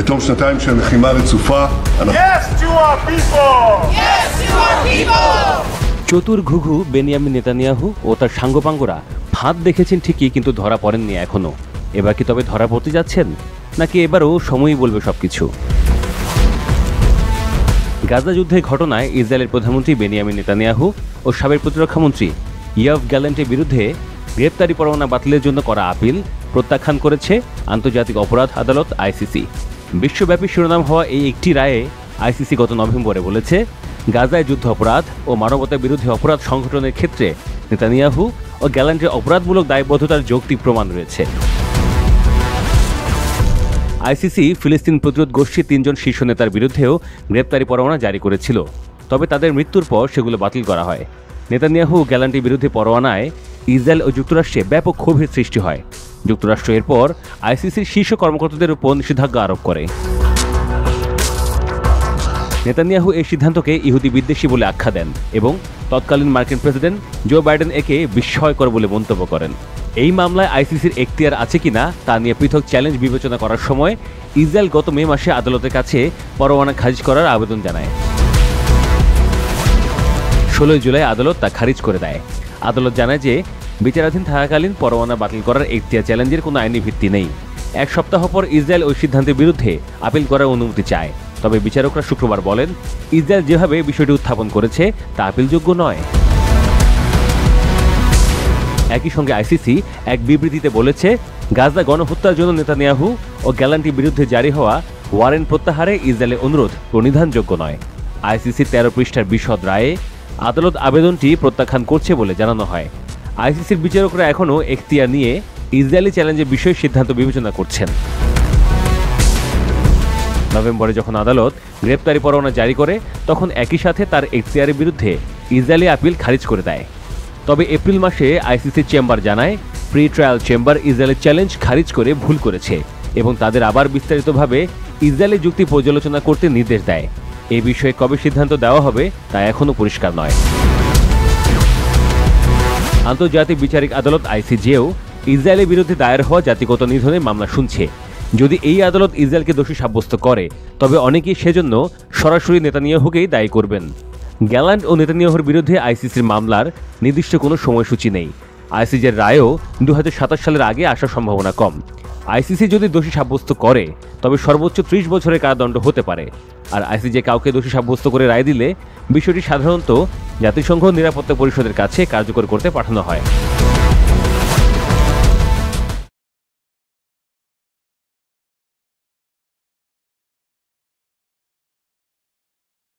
בתום שנתיים של לחימה רצופה, Yes to our people! Yes to our people! চতুর ঘুঘু Benjamin Netanyahu ও তার সাঙ্গপাঙ্গরা ফাঁদ দেখেছেন ঠিকই, কিন্তু ধরা পড়েননি এখনো। এবার কি তবে ধরা পড়তে যাচ্ছেন, নাকি এবারও সময়ই বলবে সবকিছু? গাজা যুদ্ধের ঘটনায় ইসরায়েলের প্রধানমন্ত্রী বেনিয়ামিন নেতানিয়াহু ও সাবেক প্রতিরক্ষামন্ত্রী ইয়োভ গ্যালেন্টের বিরুদ্ধে গ্রেপ্তারি পরোয়ানা বাতিলের জন্য করা আপিল প্রত্যাখ্যান করেছে আন্তর্জাতিক অপরাধ আদালত আইসিসি। বিশ্বব্যাপী শিরোনাম হওয়া এই একটি রায়ে আইসিসি গত নভেম্বরে বলেছে, গাজায় যুদ্ধ অপরাধ ও মানবতার বিরুদ্ধে অপরাধ সংগঠনের ক্ষেত্রে নেতানিয়াহু ও গ্যালেন্টের অপরাধমূলক দায়বদ্ধতার যৌক্তিক প্রমাণ রয়েছে। আইসিসি ফিলিস্তিন প্রতিরোধ গোষ্ঠীর 3 জন শীর্ষ নেতার বিরুদ্ধেও গ্রেপ্তারি পরোয়ানা জারি করেছিল, তবে তাদের মৃত্যুর পর সেগুলো বাতিল করা হয়। নেতানিয়াহু ও গ্যালেন্টের বিরুদ্ধে পরোয়ানায় ইসরায়েল ও যুক্তরাষ্ট্রে ব্যাপক ক্ষোভের সৃষ্টি হয়। যুক্তরাষ্ট্র এরপর আইসিসির শীর্ষ কর্মকর্তাদের উপর নিষেধাজ্ঞা আরোপ করে। নেতানিয়াহু এই সিদ্ধান্তকে ইহুদি বিদ্বেষী বলে আখ্যা দেন এবং তৎকালীন মার্কিন প্রেসিডেন্ট জো বাইডেন একে বিস্ময়কর বলে মন্তব্য করেন। এই মামলায় আইসিসির এখতিয়ার আছে কিনা তা নিয়ে পৃথক চ্যালেঞ্জ বিবেচনা করার সময় ইসরায়েল গত মে মাসে আদালতের কাছে পরোয়ানা খারিজ করার আবেদন জানায়। 16 জুলাই আদালত তা খারিজ করে দেয়। আদালত জানায় যে বিচারাধীন থাকাকালীন পরোয়ানা বাতিল করার এখতিয়ার চ্যালেঞ্জের কোনো আইনি ভিত্তি নেই। 1 সপ্তাহ পর ইসরায়েল ওই সিদ্ধান্তের বিরুদ্ধে আপিল করার অনুমতি চায়, তবে বিচারকরা শুক্রবার বলেন, ইসরায়েল যেভাবে বিষয়টি উত্থাপন করেছে তা আপিলযোগ্য নয়। একই সঙ্গে আইসিসি এক বিবৃতিতে বলেছে, গাজা গণহত্যার জন্য নেতানিয়াহু ও গ্যালেন্টের বিরুদ্ধে জারি হওয়া ওয়ারেন্ট প্রত্যাহারে ইসরায়েলের অনুরোধ প্রণিধানযোগ্য নয়। আইসিসির 13 পৃষ্ঠার বিশদ রায়ে আদালত আবেদনটি প্রত্যাখ্যান করছে বলে জানানো হয়। আইসিসির বিচারকরা এখনও এখতিয়ার নিয়ে ইসরায়েলি চ্যালেঞ্জের বিষয়ে সিদ্ধান্ত বিবেচনা করছেন। নভেম্বরে যখন আদালত গ্রেপ্তারি পরোয়ানা জারি করে, তখন একই সাথে তার এখতিয়ারের বিরুদ্ধে ইসরায়েলি আপিল খারিজ করে দেয়। তবে এপ্রিল মাসে আইসিসি চেম্বার জানায়, প্রি ট্রায়াল চেম্বার ইসরায়েলের চ্যালেঞ্জ খারিজ করে ভুল করেছে এবং তাদের আবার বিস্তারিতভাবে ইসরায়েলি যুক্তি পর্যালোচনা করতে নির্দেশ দেয়। এই বিষয়ে কবে সিদ্ধান্ত দেওয়া হবে তা এখনও পরিষ্কার নয়। আন্তর্জাতিক বিচারিক আদালত আইসিজেও ইসরায়েলের বিরুদ্ধে দায়ের হওয়া জাতিগত নিধনের মামলা শুনছে। যদি এই আদালত ইসরায়েলকে দোষী সাব্যস্ত করে, তবে অনেকেই সেজন্য সরাসরি নেতানিয়াহুকেই দায়ী করবেন। গ্যালেন্ট ও নেতানিয়াহুর বিরুদ্ধে আইসিসির মামলার নির্দিষ্ট কোনো সময়সূচি নেই। আইসিজের রায়ও 2027 সালের আগে আসার সম্ভাবনা কম। আইসিসি যদি দোষী সাব্যস্ত করে, তবে সর্বোচ্চ 30 বছরের কারাদণ্ড হতে পারে। আর আইসিজে কাউকে দোষী সাব্যস্ত করে রায় দিলে বিষয়টি সাধারণত জাতিসংঘ নিরাপত্তা পরিষদের কাছে কার্যকর করতে পাঠানো হয়।